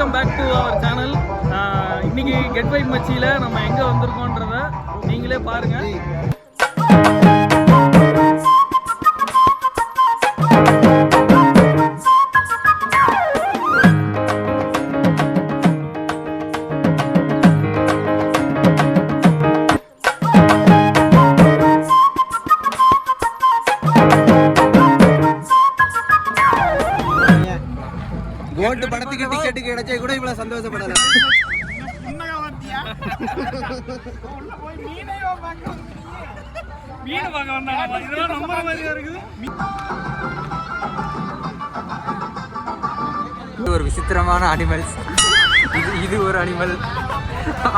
Welcome back to our channel. இன்னைக்கு get vibe மச்சியில் நம்ம எங்கே வந்திருக்கோன்றத நீங்களே பாருங்க. கோல்ட் படத்துக்கு டிக்கெட் கிடைச்சா கூட இவ்வளவு சந்தோஷப்படல. ஒரு விசித்திரமான அனிமல்ஸ். இது ஒரு அனிமல்,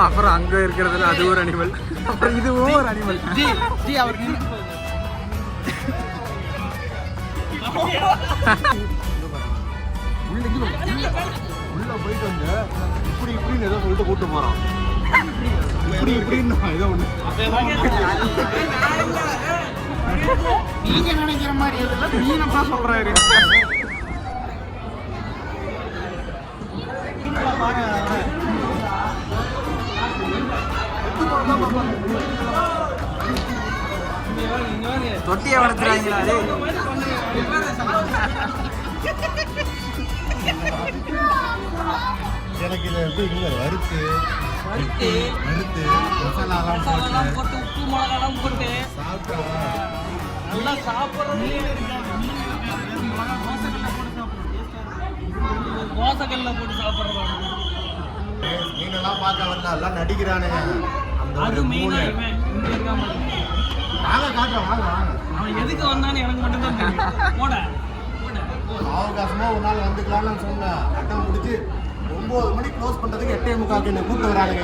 அப்புறம் அங்க இருக்கிறதுல அது ஒரு அனிமல், அப்புறம் இதுவும் ஒரு அனிமல். உள்ள போயிட்டு வந்து இப்படி இப்படின்னு ஏதோ சொல்லிட்டு கூட்டு போறான். இப்படி இப்படின்னு ஏதோ ஒண்ணு நீங்க நினைக்கிற மாதிரி இதெல்லாம் மீனப்பா சொல்றாரு. தொட்டியை வளர்த்துறாங்களா? எனக்கு இதை எப்படி இல்லை, வறுத்து மசாலாலாம் போட்டு உப்பு மிளகாலாம் போட்டு சாப்பிட்டா நல்லா சாப்பிட்றது. தோசைக்கல்ல போட்டு சாப்பிட்றது. மீனெல்லாம் பார்க்க வரல, எல்லாம் நடிக்கிறானுங்க. அது மெயினா இவன் இங்க இருக்காம நாங்க காட்டுறோம். வாங்க வாங்க, அவன் எதுக்கு வந்தான்னு எனக்கு மட்டும் தான் தெரியும். போட அவகாசமா ஒரு நாள் வந்துக்கலாம்னு சொன்னேன். அட்டம் முடிச்சு 9 மணிக்கு க்ளோஸ் பண்றதுக்கு 8:45 என்ன கூப்பிட்டு வரானுங்க.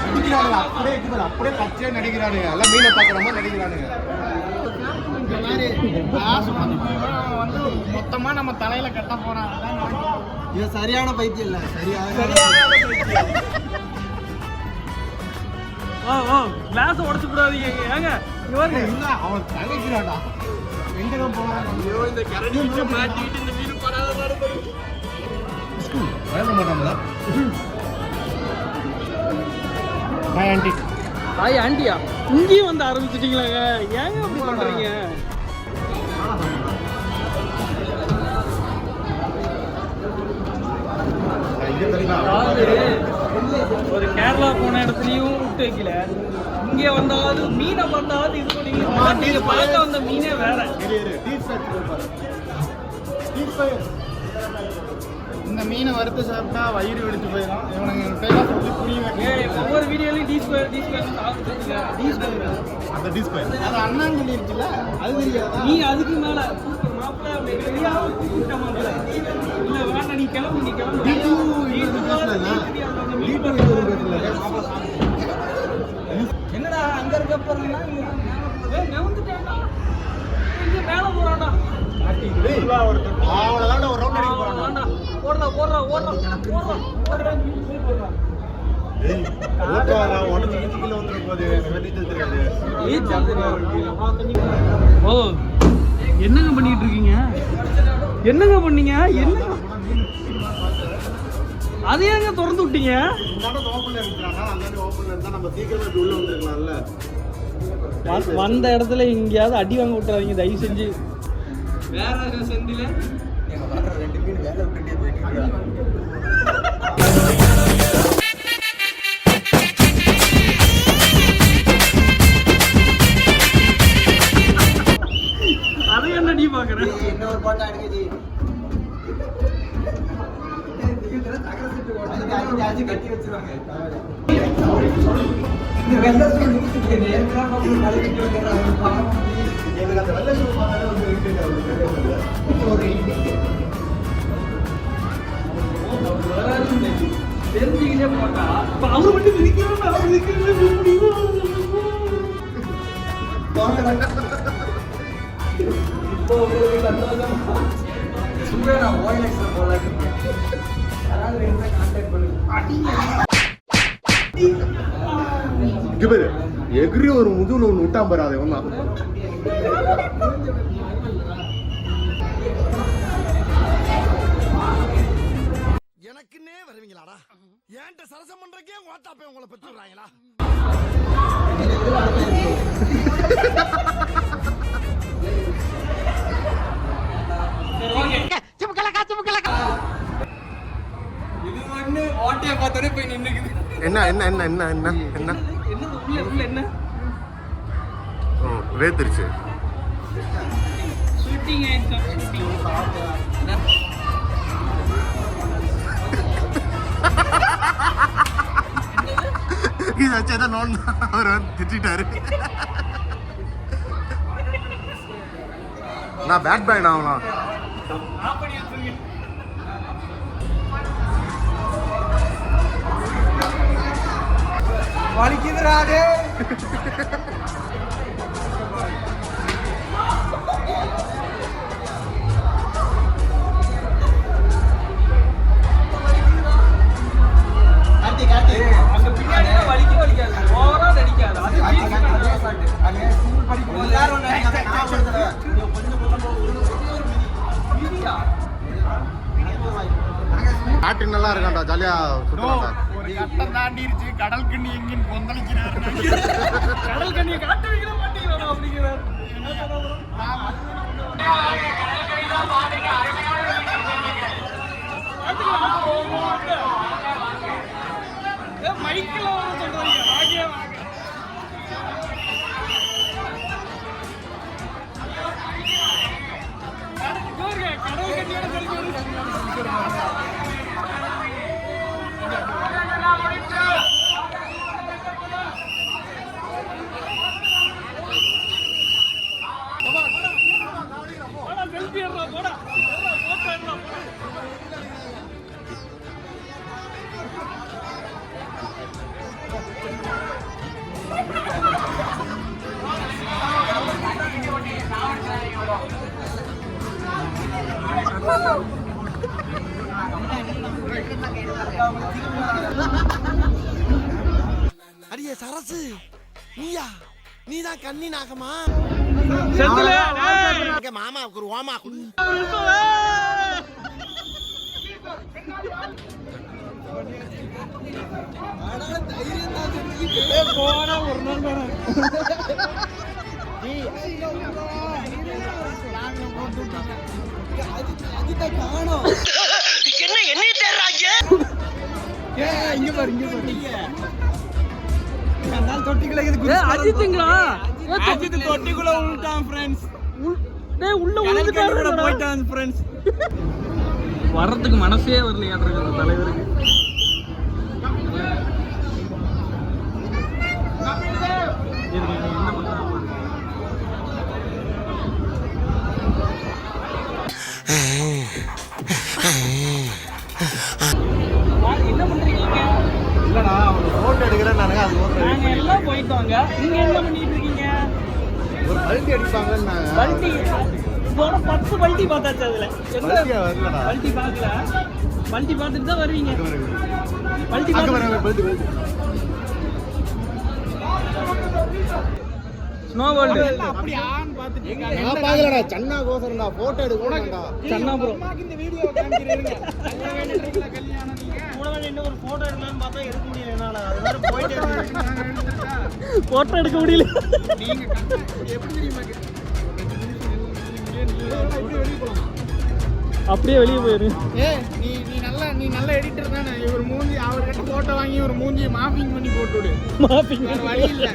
நடிக்கிறானுங்க, அப்படியே பச்சையா நடிக்கிறானுங்க. எல்லாம் மீனை பார்க்குற மாதிரி நடிக்கிறானுங்க. வந்து மொத்தமா நம்ம தலையில கட்ட போறான். இது சரியான பைத்தியம் இல்ல, சரியான கிளாஸ் உடச்சு கூடாதீங்க. ஏங்க அவன் தகைக்கிறாடா. எங்க போறான்? இந்த கரடி மாட்டிட்டு இந்த மீன் படாத மாதிரி வர மாட்டாங்களா? ஹாய் ஆண்டியா, இங்கேயும் வந்து ஆரம்பிச்சிட்டீங்களாங்க? ஏங்க அப்படி பண்றீங்க? ஒரு கேரளா போன இடத்துலயும் விட்டு வைக்கல, இங்கே வந்தாவது மீனை பார்த்தாவது இது பண்ணீங்க. நீங்க பார்க்க வந்த மீனே வேற. இந்த மீனை வறுத்து சாப்பிட்டா வயிறு வெடிச்சு போயிடும். இவனுங்க சொல்லி புரியுங்க. ஒவ்வொரு வீடியோலையும் டி ஸ்கொயர் அது அண்ணான்னு சொல்லிருச்சுல, அது தெரியாது. நீ அதுக்கு மேல மாப்பிள்ள இல்ல வேண்டாம், நீ கிளம்பு. என்னடா அங்க இருக்க போறீங்கன்னா மேல போறான்டா. அவ்வளவுதான் ஒரு ரவுண்ட் அடிக்க போறான்டா. ஓ, என்னங்க பண்ணிட்டு இருக்கீங்க? என்னங்க பண்ணீங்க? என்ன அதையாங்க திறந்து விட்டீங்க? வந்த இடத்துல எங்கேயாவது அடி வாங்க விட்டுறாதீங்க தயவு செஞ்சு. வேற செந்தில 2 மீன் வேலை விட்டுட்டே போயிட்டு அதை என்ன நீ பாக்குற? என்ன ஒரு பாட்டா எடுக்குது கட்டி வச்சிருவாங்க. தெரிஞ்சுக்கிட்டே போட்டா அவரு மட்டும் இப்போ உங்களுக்கு சந்தோஷமா சும்மா நான் ஓஎல்எக்ஸ்ல போலான்னு இருக்கேன். யாராவது என்ன கான்டாக்ட் பண்ணுங்க. எகிரி ஒரு முதுகுல ஒன்று விட்டான் பாரு, அதை ஒன்றா சரசம் பண்றக்கே வாட்டாப்பே உங்களை பெற்று விடுறாங்களா? இது ஒண்ணு ஓட்டைய பார்த்தோன்னே போய் நின்னுக்குது. என்ன என்ன என்ன என்ன என்ன என்ன உள்ள என்ன ஓ வேத்திருச்சு. ஷூட்டிங் ஆயிடுச்சு. இது வச்சதான் நோன் அவர் வந்து திட்டாரு. நான் பேட் பாய் ஆகலாம். வலிக்குதுராடே. அங்க பின்னாடி வலிக்காது, ஓவரா நடிக்காது. அது ஸ்கூல் படிக்கும் போது எல்லாரும் காட்டு நல்லா இருக்காண்டா, ஜாலியா சுத்துறாண்டா. ஒரு கட்டம் தாண்டிருச்சு, கடல் கண்ணி எங்கன்னு கொந்தளிக்கிறாரு. கடல் கண்ணியை காட்டு வைக்கிற மாட்டேங்கிறான் அப்படிங்கிறார். மைக்கில் சொல்றீங்க வாங்கியே வாங்க. கடல் கண்ணியோட அடியே சரசு, நீயா? நீதான் கண்ணி நாகமா? மாமாவுக்கு ஒரு ஓமா குடு. போனா ஒரு நாள் என்ன என்ன தேடுறாங்க? இங்க பாரு இங்க பாரு. அஜித்துங்களா? அஜித் தொட்டிக்குள்ள உள்டான் ஃப்ரெண்ட்ஸ். டேய் உள்ள உள்ள போய்ட்டான் ஃப்ரெண்ட்ஸ். வரதுக்கு மனசே வரலையாட்ற தலைவருக்கு. என்ன பண்றீங்க? இல்லடா, அவங்க போட்டோ எடுக்கிறேன் நானுங்க. அது நாங்க எல்லாம் போயிட்டோங்க. நீங்க என்ன பண்ணிட்டு இருக்கீங்க? ஒரு பல்ட்டி அடிப்பாங்கன்னு பல்ட்டி இதோட 10 பல்ட்டி பார்த்தாச்சு. அதுல பல்ட்டியா வரலடா. பல்ட்டி பார்க்கல. பல்ட்டி பார்த்துட்டு தான் வருவீங்க. பல்ட்டி அங்க பார்க்க வர பல்ட்டி பல்ட்டி. ஸ்னோ வேர்ல்ட் அப்படி ஆன் பார்த்துட்டு இருக்காங்க. நான் பாக்கலடா, சன்னா கோசரண்டா, போட்டோ எடுக்கணும்டா. சன்னா ப்ரோ இந்த வீடியோ காமிக்கிறீங்க. கல்யாணம் நடக்கல, கல்யாணம் நீங்க. கூட இன்னும் ஒரு போட்டோ எடுக்கலாம்னு பார்த்தா எடுக்க முடியல என்னால. அதனால போயிட்டே நாங்க எடுத்துட்டா. போட்டோ எடுக்க முடியல. நீங்க எப்படி தெரியுமா? அப்படியே வெளியே போயிரு. நீ நல்ல எடிட்டர் தானே. இவர் மூஞ்சி அவர்கிட்ட போட்டோ வாங்கி ஒரு மூஞ்சி மாஃபிங் பண்ணி போட்டு விடு. மாப்பிங்க வேற வழி இல்ல.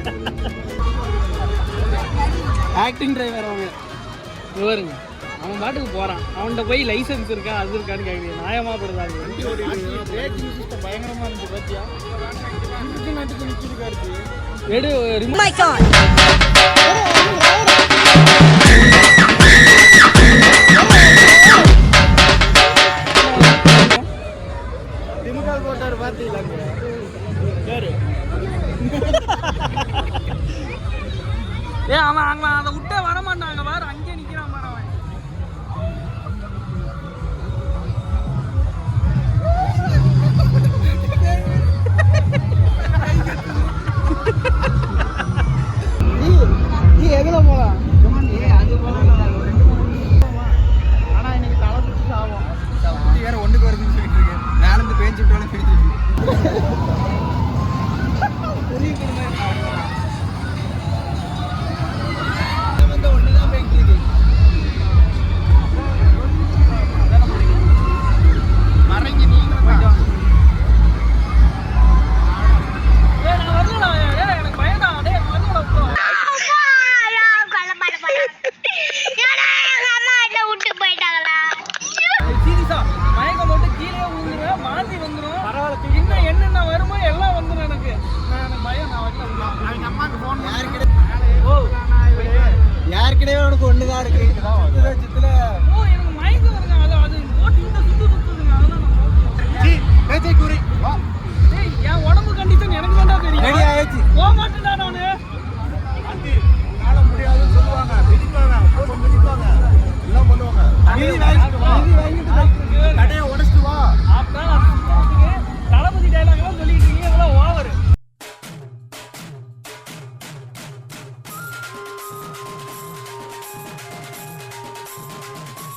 ஆக்டிங் டிரைவர் அவன் இவருங்க. அவன் பாட்டுக்கு போறான். அவன்கிட்ட போய் லைசன்ஸ் இருக்கா அது இருக்கான்னு கேட்குறீங்க. நியாயமா படுதாங்க. பிரேக்கிங் சிஸ்டம் பயங்கரமா இருந்துச்சு பாத்தியா? இதுக்கு நட்டுக்கு நிச்சிருக்காரு. எடு Oh my God. திமுகல் போட்டார் பாத்தீங்களாங்க? யாரு? அவன் அங்க அதை விட்டே வரமாட்டாங்க. வேற அங்கே நிக்கிறான் பாரு அவன். நீ எதுல போலாம்? அம்மாக்கு ஃபோன் யாருக்கிட்ட உனக்கு ஒண்ணுதான் இருக்கு